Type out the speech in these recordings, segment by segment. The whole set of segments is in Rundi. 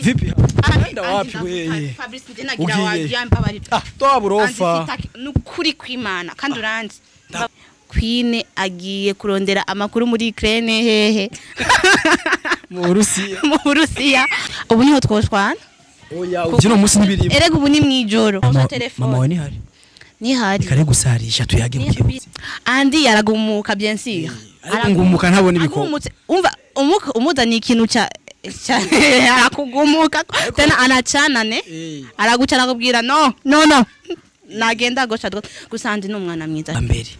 vipi anda wapi wewe Fabrice ndenagira wajyamba bari toa burofa nukuri kwimana kandi uranzi Queen agiye kurondera amakuru muri Ukraine hehe mu Burusiya ubu niho twoshwana oya ukino musi nibirimo erega ubu ni mwijoro telefone mama we ni hari kare gusarisha tuyage mu kibuzi andi yaragumuka bien sûr aragumuka ntabona ibiko umva umuzani ikintu cha arakugumuka tena anachana ne aragucana kubwira no nagenda gocha gusandi n'umwana mwiza mbere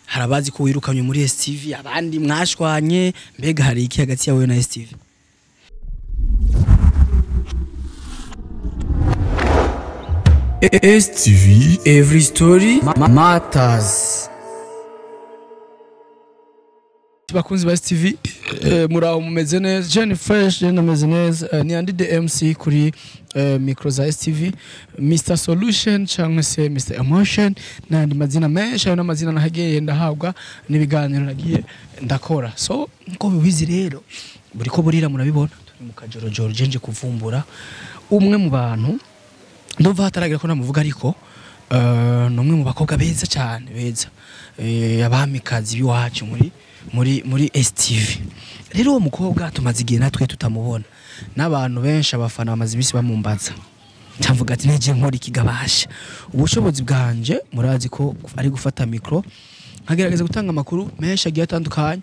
harabazi ko wirukanye muri STV abandi mwashwanye mbega hari iki hagati yawe na STV STV every story matters bakunzi ba STV muraho mumeze neza Jenny Fresh nameze neza ni andi MC kuri micro za STV Mr Solution cyangwa se Mr Emotion nandi mazina menshi ayo namazina nahagiye ndahabwa nibiganiro nagiye ndakora so nko bibizi rero buri ko burira murabibona turi mu kajoro George nje kuvumbura umwe mu bantu ndumva hataragira ko namuvuga ariko numwe mu bakobwa beza cyane beza abamikazi biwacu muri STV rero uwo mukobwa tumaze igihe natwe tutamubona n'abantu benshi abafana bamaze ibisi bamumbaza cyamvuga ati neje nkora ikigabasha ubushobozi bwanje murazi ko ari gufata micro nkagerageza gutanga amakuru menshi agiye atandukanye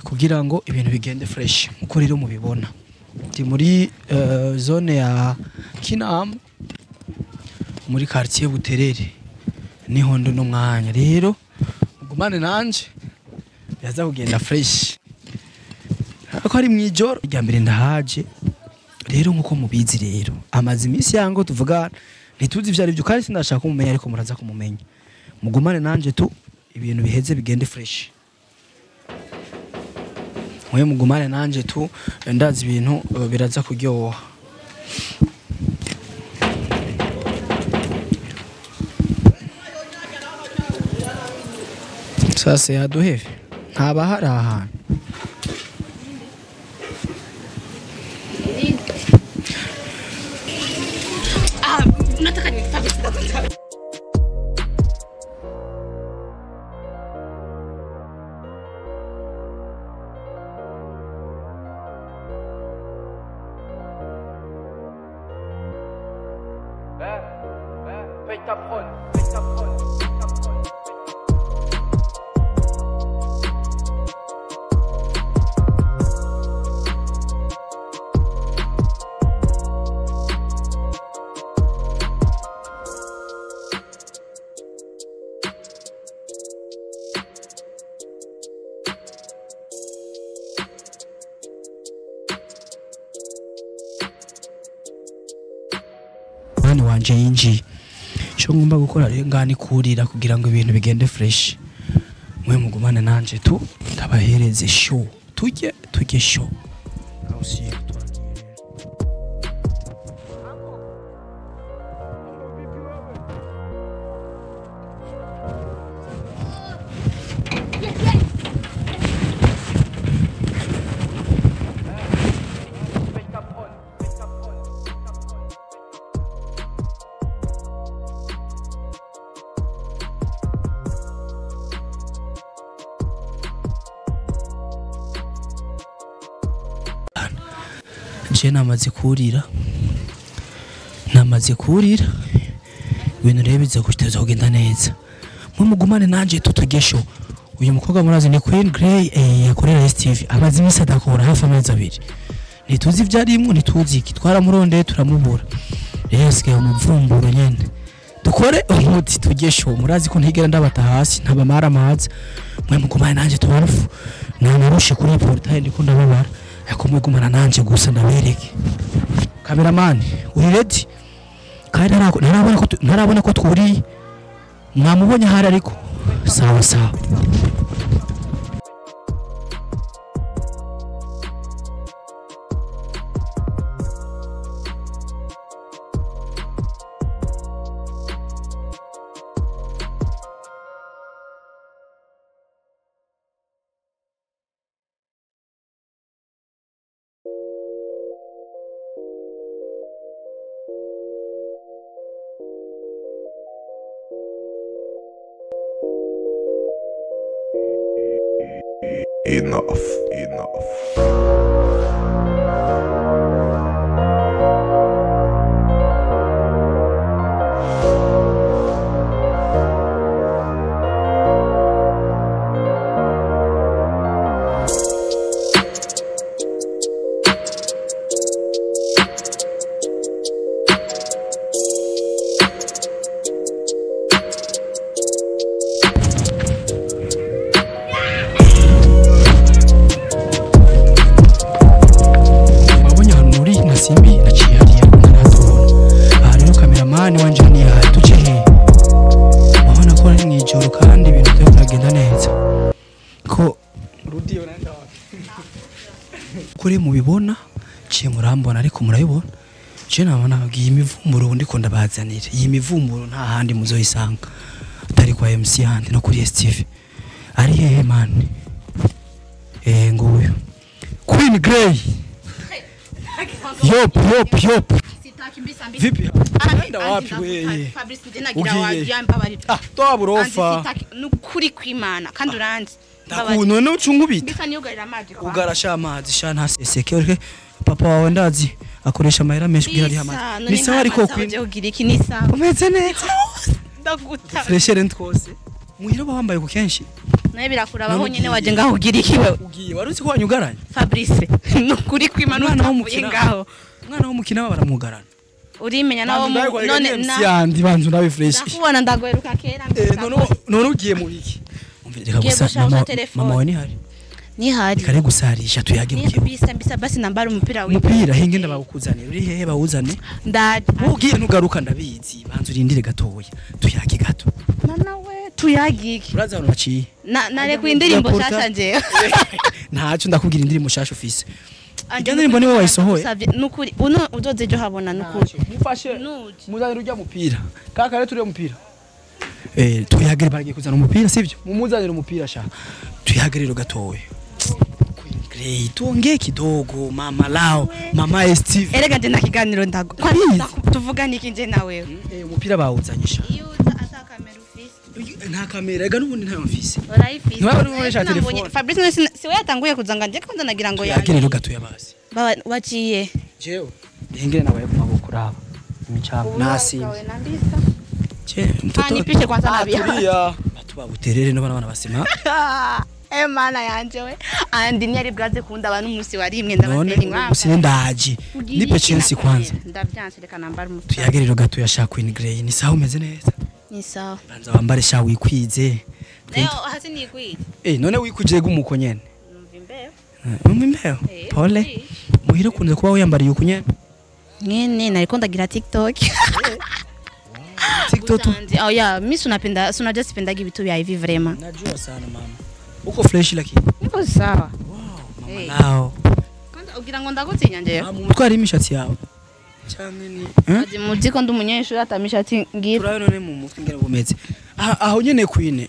kugira ngo ibintu bigende fresh uko rero mubibona ndi muri zone ya Kinama muri quartier Buterere niho ndo no mwanya rero gumane nanje yaza kugenda fresh ako ari mwijoro rya mbere ndahaje rero nkuko mubizi rero amazi imisi yango tuvuga ntituzi ivyari byo kandi sindashaka kumumenya ariko muraza kumumenya mugumane nanje tu ibintu biheze bigende fresh mwe mugumane nanje tu ndazi ibintu biraza kuryoha sasa yaduheve ntaba hari ahantu nataka ni Fabrice ndakunda wanje yinji cyo ngomba gukora rero ngani kurira kugira ngo ibintu bigende fresh mwe mugumane nanje tu tabahereze show tujye show je namaze kurira ibintu rero biza kuteza kugenda neza mwe mugumane nanje tutugesho uyu mukobwa murazi ni Queen Grey yakorera STV abazi imisi adakora hafi amezi abiri ntituzi ivyarimwe ntituzi iki twaramurondeye turamubura rero sigaye umuvumburo nyene dukore umuti tugesho murazi ko ntigera ndabata hasi ntabamara amazi mwe mugumane nanje tubarufu nanarushe kuri portail ndiko ndababara yakomwe gumana nanje gusa ndabereke cameraman uri ready kandi narabona ko twuri mwamubonye hari ariko sawa Enough. Simbi naciye hariya ntaratubona aha rero kameramani wanje ni aha tuce he wabona ko ari mwijoro kandi ibintu byo biragenda neza ko rudiyo nanda kuri mubibona ciye murambona ariko murayibona je nabona bagiye imivumburo ubundi ko ndabazanira iyi mivumburo nta handi muzoyisanga atari kwa MC handi no kuri STV ari hehe man nguyu Queen Grey Yop. Sitaki mbisa mbisa. Vipi? Anaenda wapi wewe? Fabrice ndinagira wajyamba bari. Toa burofa. Sitaki nukuri kwimana kandi uranzi. None ucungubita. Mbisa niyugarira amazi kwa. Ugarasha amazi shana haseseke. Papa wawe ndazi akoresha amahera menshi kugira ari amazi. Ni sawa ariko kwini. Ugira iki ni sawa. Umeze neza. Ndaguta. Freshere ntwose. Muhira bambaye ku kenshi. Naye birakurabaho nyene waje ngaho ugira iki wewe? Ugiye waruzi ko wanyugaranye? Fabrice nukuri kwimana n'umukina ngaho. Mwana w'umukina baramugarana. Urimenya nawo none yandi banzu nawe fresh. Ndakubona ndagweruka kera mbisa. None ugiye mu biki? Umvireka gusa mama we ni hari. Ni hari. Kare gusarisha tuyage mu kibu. Mbisa basi nambara umupira we. Umupira hinge ndabakuzanira. Uri hehe bawuzane? Ndaje. Ugiye nugaruka ndabizi. Banzu rindire gatoya. Tuyage gato. Mama we tuyagiki. Uraza hano naciye. Nare kwindirimbo shasha nje. Ntacu ndakubwira indirimbo shasha ufise. Indirimbo niwe wayisohoye. Nukuri uno udoze jo habona nukuri. Mufashe. Muzanira ujya mupira. Kaka rero turiye mupira. Tuyagire bagiye kuzana umupira sivyo? Mumuzanira umupira sha. Tuyagerero gatowe. Queen Grey tuongee kidogo mama lao mama Steve. Erega nje nakiganiro ndago. Tuvuga niki nje na wewe. Umupira bawuzanyisha. Nta kamera ega nubundi nta mfise. Urayifise. Niwe urisha telefone. Fabrice siwe yatanguye kuzanga nje kwanza nagira ngo yaje. Yagerero gato yabazi. Baba waciye. Jewe. Ngene nawe kumaboko raba. Imichamo nasi. Je mtoto. Nipishe kwanza nabia. Atulia. Batuba buterere no bana basima. Mana yanje we. Andi nyari bwaze kunda abantu musi warimwe ndabatera inkwavu. Musi ndaje. Nipe chance kwanza. Ndavyanse reka nambara umupira. Tuyagerero gato ya Sha Queen Grey. Ni sawa umeze neza. Ni sawa. Banza wambare sha wikwize. Leo hasi ni kwize. None wikwije gumuko nyene. Numva imbeho. Pole. Muhira kunze kuba wiyambariye uko nyene. Nyene nariko ndagira TikTok. TikTok. Oh yeah, mimi sunapenda sipenda vitu vya hivi vraiment. Najua sana mama. Uko fresh lakini. Niko sawa. Wow, mama lao. Kwanza ugira ngo ndagutinya nje. Mutwara imishatsi yawe. Chameni. Adi muziko ndumunyeshuri atamishatsi ngira. Turayo none mu mutwe ngera bumeze. Aho nyene Queen.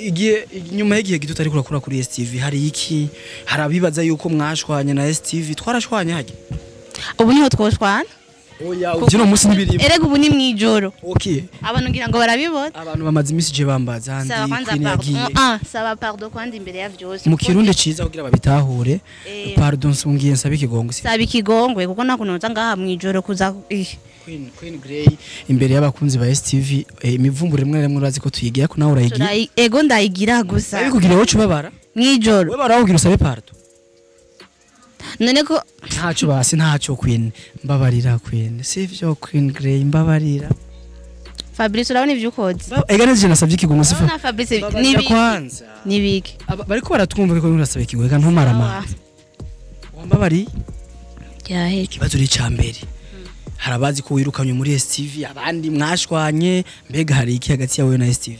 Igiye nyuma y'igihe gito tari kurakura kuri STV hari iki? Harabibaza yuko mwashwanye na STV twarashwanye haje. Ubu niho twoshwana? Oya ujino musi nibiri. Erega ubu ni mwijoro. Okay. Abantu ngira ngo barabibona. Abantu bamaze imisi je bambaza handi Queen yagiye. Saba pardon kwandi imbere ya vyose. Mu kirundi ciza kugira babitahure. Pardon sungiye nsaba ikigongwe. Saba ikigongwe kuko nakunoza ngaha mwijoro kuza Queen Grey imbere y'abakunzi ba STV imivumburo rimwe rimwe urazi ko tuyigiye ko nawe urayigira. Ego ndayigira gusa. Abikugire wocu babara? Mwijoro. We barawugira usabe pardon. None ko ntacu basi ntacu Queen mbabarira Queen sivyo Queen Grey mbabarira Fabrice urabona ivyo ukoze ega neze nasavye ikigongo sifa na Fabrice nibi kwanza nibiki bariko baratwumva ko nurasaba ikigongo ega ntumara amazi wambabari yahe kibazo ri cyambere harabazi ko wirukanye muri STV abandi mwashwanye mbega hari iki hagati yawe na STV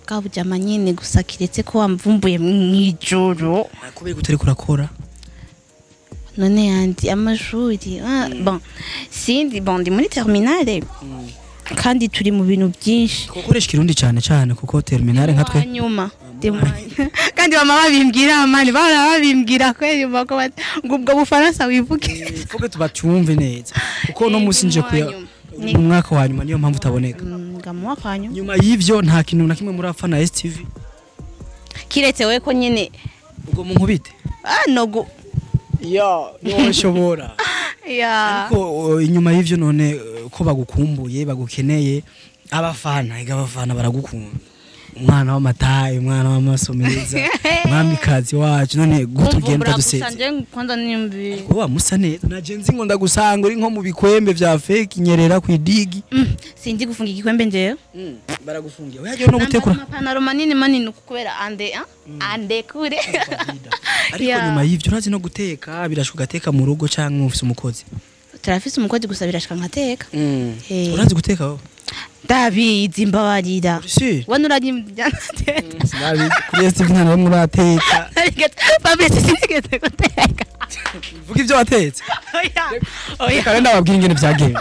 bwabujama nyine gusa kiretse ko wamvumbuye mwijoro nakubeye gutari kurakora none yandi amashuri bon sindi bon ndi muri terminale kandi turi mu bintu byinshi kokoresha kirundi cyane kuko terminale nkatwe nyuma kandi mama babimbwira amani babimbwira kweli bako ngubwo bufaransa wivuke fuke tubacyumve neza kuko no musi nje kuya mu mwaka wa nyuma niyo mpamvu utaboneka ngamuha kwanyu nyuma y'ivyo nta kintu na kimwe murapfa na STV kiretse we ko nyine ubwo munkubite nogo niwo nshobora ariko inyuma y'ivyo none ko bagukumbuye bagukeneye abafana baragukunda umwana w'amatayi umwana w'amasomeza mwamikazi wacu none gutugenda duseze kwanza nimbi wa musa neza naje nzi ngo ndagusanga uri nko mu bikwembe vya fake nyerera ku idigi sindi gufunga igikwembe njeyo baragufungiye yaje no gutekura amapantaro manini kubera ande kure ariko nyuma y'ivyo urazi no guteka birashuka gateka mu rugo canke ufise umukozi turafise umukozi gusa birashika nkateka urazi guteka wowe David mbabarira wana uranyimbyana kuri STV nta nawe murateka Fabrice sinigeze guteka vuga ivyo watetse kandi ndababwira ingene vyagenze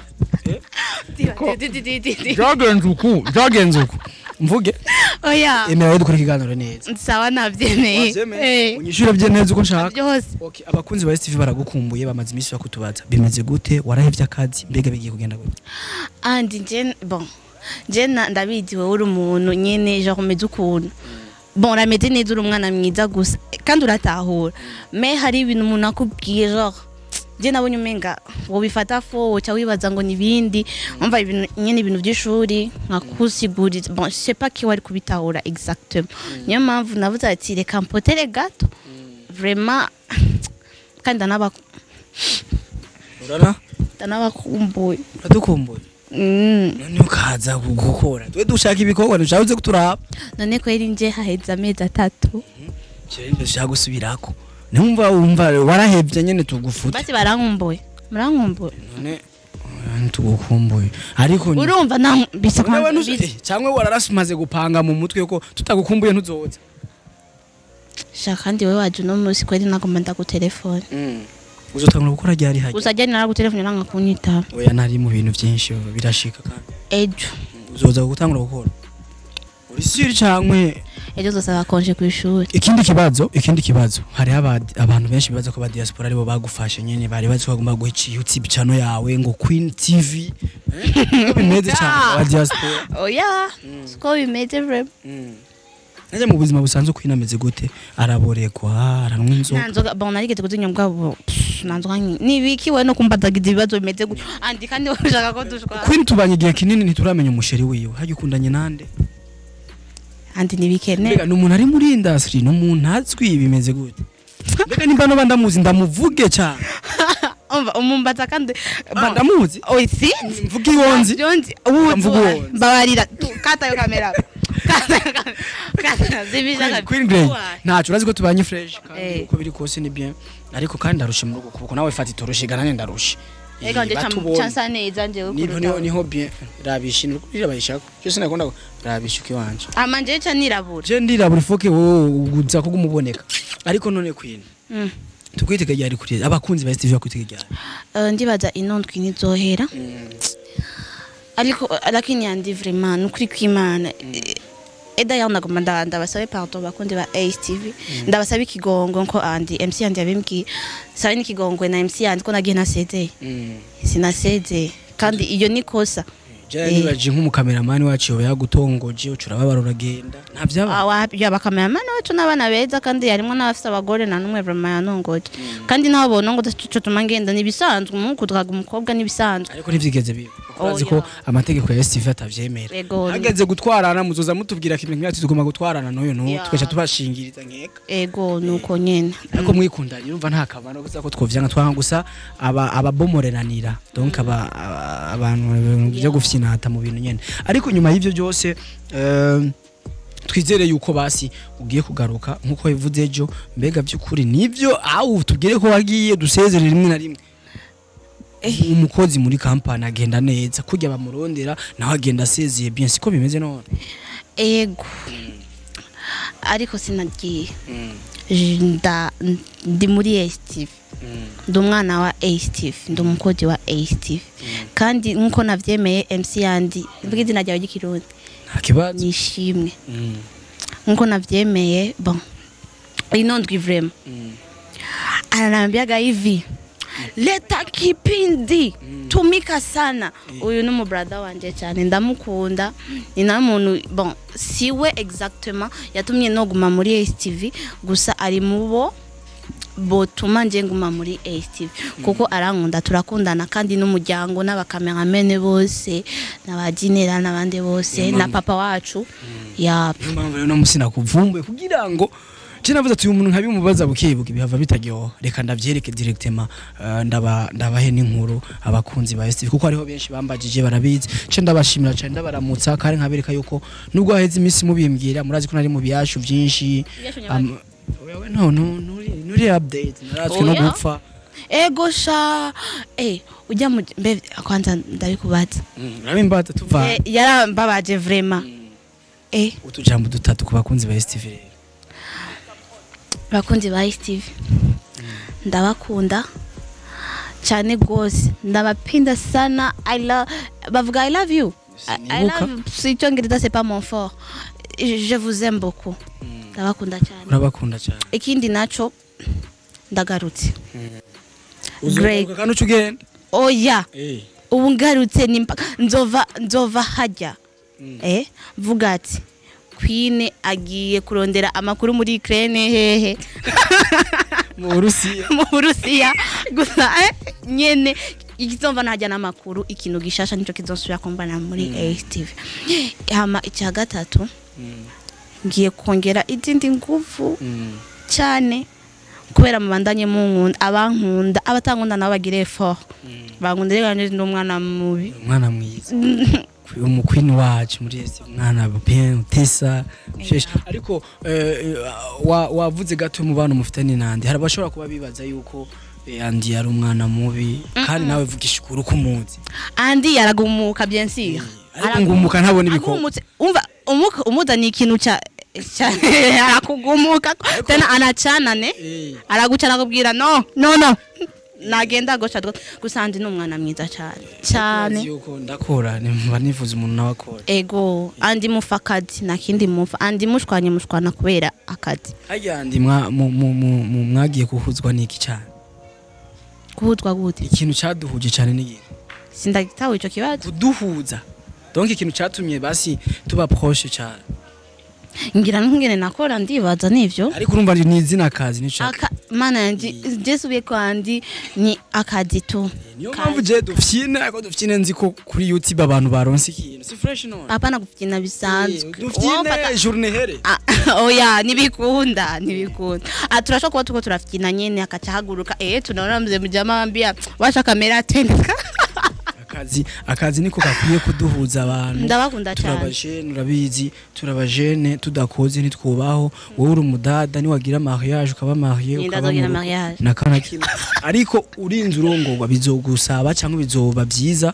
byagenze uku mvuge emewe dukora ikiganiro neza sawa navyemeye unyishure bye neza uko nshaka byose abakunzi ba STV baragukumbuye bamaze iminsi bakutubaza bimeze gute warahevye akazi mbega bigiye kugenda gute andi je ndabizi wowe uri umuntu nyene genre umeze ukuntu urameze neza uri umwana mwiza gusa kandi uratahura me hari ibintu umuntu akubwiye genre je nabonye umenga wobifata fo cya wibaza ngo nibindi umva ibintu by'ishuri nkakusiguriza je sais pas qui wari kubitahura exactement niyo mpamvu navuze ati reka mpotere gato vraiment kandi ndanabakumbuye uradukumbuye none ukaza gukora twe dushaka ibikorwa dushabuze kuturaba none ko yari nje haheza amezi 3 cyane ndashaka gusubirako numva warahevye nyene tugufuta basi barankumbuye murankumbuye none tugukumbuye ariko urumva na bisa cyangwe wararasumaze gupanga mu mutwe ko tutagukumbuye ntuzoza shaka kandi we waje no musi kweri nagomba ku telefone uzotangura gukora ryari haje uzajya nara ku telefone nanga kunyita oya nari mu bintu byinshi birashika kandi ejo uzoza gutangura gukora uri siri cyangwe ejo zosaba konje ku ishuri ikindi kibazo hari abantu benshi bibaza ko ba diaspora aribo bagufashe nyene bari bazi ko bagomba guhica YouTube channel yawe ngo Queen TV bimeze cyane ba diaspora oya siko bimeze vrem naje mu buzima busanzwe kwinameze gute araborekwa aranwa inzoga nanzoga narigeze kuzinya bwabo nanzoga nibiki we no kumbadagiza ibibazo bimeze gute andi kandi ushaka ko dushwa Queen tubanye igihe kinini ntituramenya umusheri wiwe haje ukundanye nande andi nibikene mbega numuntu ari muri industry numuntu azwi bimeze gute mbega nimba no bandamuzi ndamuvuge cyane umumbaza kandi bandamuzi oisi mvuga iwonzi ubu babarira kata yo kamera kata zibija Queen Grey ntacu urazi ko tubanye fresh kandi uko biri kose ni bien ariko kandi ndarushe mu rugo kuko nawe fati toroshe ganane ndarushe ega nje chansa neza nje uko niho bien rabishini kurira bayishako cyose nakunda rabishuke wanje amanje cha nirabura je ndirabura ifoke wowe uguza ko gumuboneka ariko none Queen tukwitege ryari kuri abakunzi ba STV bakwitege ryari ndibaza inondwi nizohera ariko lakini andi vraiment nukuri kwimana eda yauna komanda ndabasabe pardon bakundi ba STV ndabasabe ikigongo nko andi MC andi yabimbwiye sabe ni kigongwe na MC andi ko nagiye na CD sina CD kandi iyo nikosa nibaje nk'umukameramani wacu yagutongoje ucurababara uragenda ntavyaba abakameramani wacu n'abana beza kandi yarimo n'abafite abagore na numwe vraiment yanongoje kandi nabo bonongo dacutuma ngenda nibisanzwe umuko twaga umukobwa nibisanzwe ariko ntivyigeze biba urazi ko amategeko ya STV atavyemera hageze gutwarana muzoza mutubwira kimwe nk'ati tugomba gutwarana noyo no twesha tubashingiriza nkeka ego nuko nyene ariko mwikundanye urumva nta kamaro gusa ko twovyanga twanga gusa ababomorenanira donc abantu byo gufyina hata mu bintu nyene ariko nyuma y'ivyo byose twizere yuko basi ugiye kugaruka nkuko bivuze ejo mbega by'ukuri nivyo awu tubwire ko wagiye dusezerera rimwe na rimwe umukozi muri kampani agenda neza kujya bamurondera naho agenda asezeye bien siko bimeze none ego ariko sinagiye ndi muri STV ndi umwana wa STV ndi umukozi wa STV kandi nkuko navyemeye MC yandi mvuga izina ryawe ry'ikirundi ntakibazo nishimwe nkuko navyemeye bon inondwi vraiment ananiambiaga hivi leta kipindi tumika sana uyu numu brother wanje cyane ndamukunda ni na muntu bon siwe exactement yatumye no guma muri STV gusa ari mubo botuma nje nguma muri STV kuko arankunda turakundana kandi n'umuryango n'abakameramene bose n'abajinera n'abande bose na papa wacu impamvu rero no musina kuvumbuye kugira ngo navuze ati uyu muntu nkabimubaza bukibuka ibihava bitaryoha reka ndavyereke directement ndabahe n'inkuru abakunzi ba STV kuko ariho benshi bambajije barabizi ndabashimira cyane ndabaramutsa kandi nkabereka yuko nubwo haheze iminsi mubimbwira murazi ko nari mu biyashu byinshi no nuri update narazwe no gupfa ego sha ujya mu kwanza ndabikubaza urabimbaza tuva yarambabaje vraiment utujambo dutatu ku bakunzi ba STV rero bakunzi ba STV ndabakunda cyane gose ndabapinda sana bavuga I love you si cyongereza c'est pas mon fort je vous aime beaucoup ndabakunda cyane urabakunda cyane ikindi naco ndagarutse uzuka kandi ucugenda oya ubu ngarutse nzova hajya vuga ati Queen agiye kurondera amakuru muri Ukraine hehe mu Burusiya gusa nyene igizomva najya namakuru ikintu gishasha nico kizosubira kumbana muri STV hama icya gatatu ngiye kongera izindi nguvu cyane kubera mubandanye mu nkunda abankunda abatankunda nabo bagire effort bankunda rero n'umwana mubi umwana mwiza umukwini wacu muri ese mwana bien utesa ariko wavuze gato mu bantu mufitanye nandi harabashobora kuba bibaza yuko Andi yari umwana mubi kandi nawe vugisha ukuru kumuzi Andi yaragumuka bien sûr aragumuka ntabona ibiko umva umuda ni ikintu cya arakugumuka tena anachana ne aragucana kubwira no nagenda gosha gusandi n'umwana mwiza cyane yuko ndakora nimba nifuza umuntu nawe akora ego Andi mufakadi nakindi mufa Andi mushwana kubera akadi Andi mwagiye kuhuzwa niki cyane kuhuzwa gute ikintu cyaduhuje cyane n'igihe sindagitawe ico kibazo kuduhuza donc ikintu cyatumye basi tuba proche cyane ngira nkungene nakora ndibaza nivyo ariko urumva ni izina kazi nicaka mana yanje jesubiye ko Andi ni akadi tu niyo mpamvu je dufyina ko dufyine nzi ko kuri YouTube abantu baronse ikintu si fresh none apana gufyina bisanzwe dufyine journée here oya nibikunda turashaka kuba tuko turafyina nyene akacahaguruka tunaona mzee mjama ambia washa kamera tendeka akazi niko gakwiye kuduhuza abantu ndabakunda cyane turabajene urabizi turabajene tudakoze nitwubaho wowe uri umudada ni wagira mariage ukaba marié ukaba nakana kintu ariko urinze urongorwa bizogusaba cyangwa bizoba byiza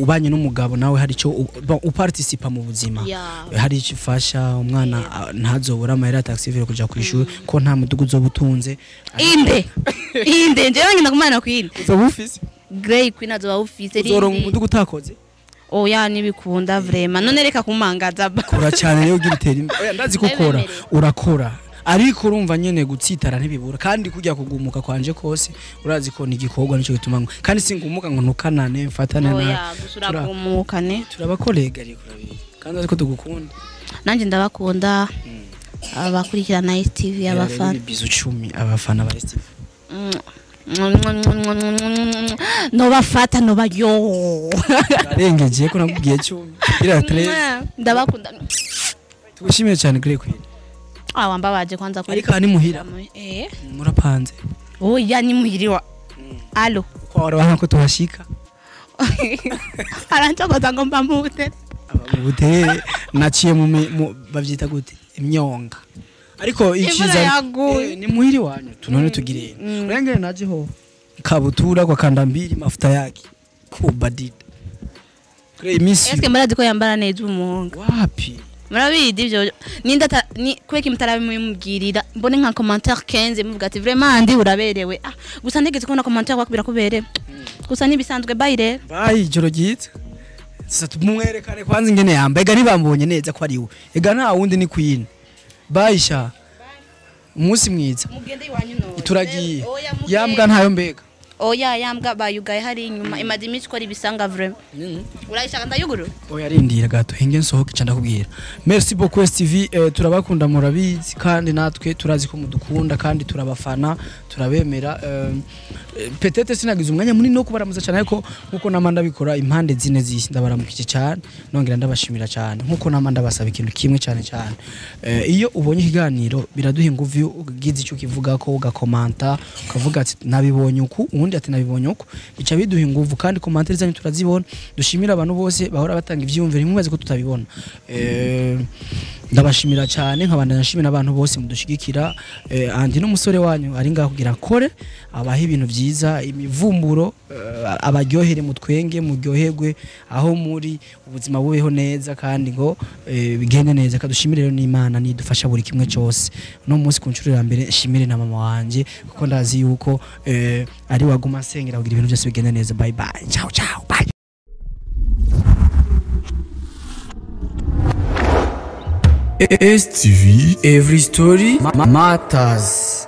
ubanye n'umugabo nawe hari cyo uparticipa mu buzima hari icyo ufasha umwana ntazobura amahera taxi vero kuja kwishura ko nta mudugu uzobutunze inde nje ngenda kumana kwinde uzobufise Grey Queen azoba ufise uzoronka umudugu utakoze oya nibikunda vraiment none reka kumangaza kora cyane rero ugitera imbere oya ndazi gukora urakora ariko urumva nyene gutsitara ntibibura kandi kujya kugumuka kwanje kose urazi ko nigikorwa nico gituma kandi singumuka ngo nukanane mfatane na turagumukane turabakolega ariko urabizi kandi ariko tugukunda nanje ndabakunda abakurikirana STV abafana bizu 10 abafana ba STV no bafata no bayo arengeje ko nakubwiye 10 ira 13 ndabakunda tugushimiye cyane Grey Queen wambabaje kwanza kuri ariko ni muhira murapanze oya ni muhiriwa allo kwa wara ko tuhashika aranchokoza ngo mbamute ababutere naciye mu bavyita gute imyonga ariko ikiza ni muhiri wanyu tunone tugire urengere naje ho kabutura kwa kandambiri mafuta yake kubadida kure imisi eske marazi ko yambara neza umuhunga wapi murabidi ivyo ninda ni kweki mutarabimumbwirira mbone nka commentaire 15 muvuga ati vraiment Andi uraberewe gusa ntegeze ko na commentaire wakubira kubere gusa nibisanzwe bayire bayi joro gitse sasa tumwerekane kwanza ingene yambega nibambonye neza ko ari we ega nta wundi ni Queen bayisha umunsi mwiza mugende iwanyu no turagiye yambwa ntayo mbega oya yambwa bayugaye hari inyuma imaze iminsi ikora ibisanga vraiment urayishaka ndayuguru oya rindira gato hinge nsohoke cyane kubwira merci beaucoup STV turabakunda murabizi kandi natwe turazi ko mudukunda kandi turabafana turabemera peut-être sinagize umwanya munini no kubaramuza cyane ariko nkuko namanda bikora impande zine zisi ndabaramukije cyane nongera ndabashimira cyane nkuko namanda basaba ikintu kimwe cyane cyane iyo ubonye ikiganiro biraduha inguvu ugize icyo kivuga ko ugakomanta ukavuga ati nabibonye uku ubundi ati nabibonye uku bica biduha inguvu kandi commentaire zanyu turazibona dushimira abantu bose bahora batanga ivyumviro ntimubaze ko tutabibona ndabashimira cyane nkabanda nashimira abantu bose mudushigikira andi n'umusore wanyu ari ngaho kugira kore abaha ibintu byiza imivumburo abaryohere mutwenge muryoherwe aho muri ubuzima bubeho neza kandi ngo bigende neza kadushimire rero n'Imana nidufasha buri kimwe cyose no munsi ku ncuro ya mbere shimire na mama wanje kuko ndazi yuko ari waguma nsengera kugira ibintu byose bigende neza bye bye ciao ciao bye STV, every story matters.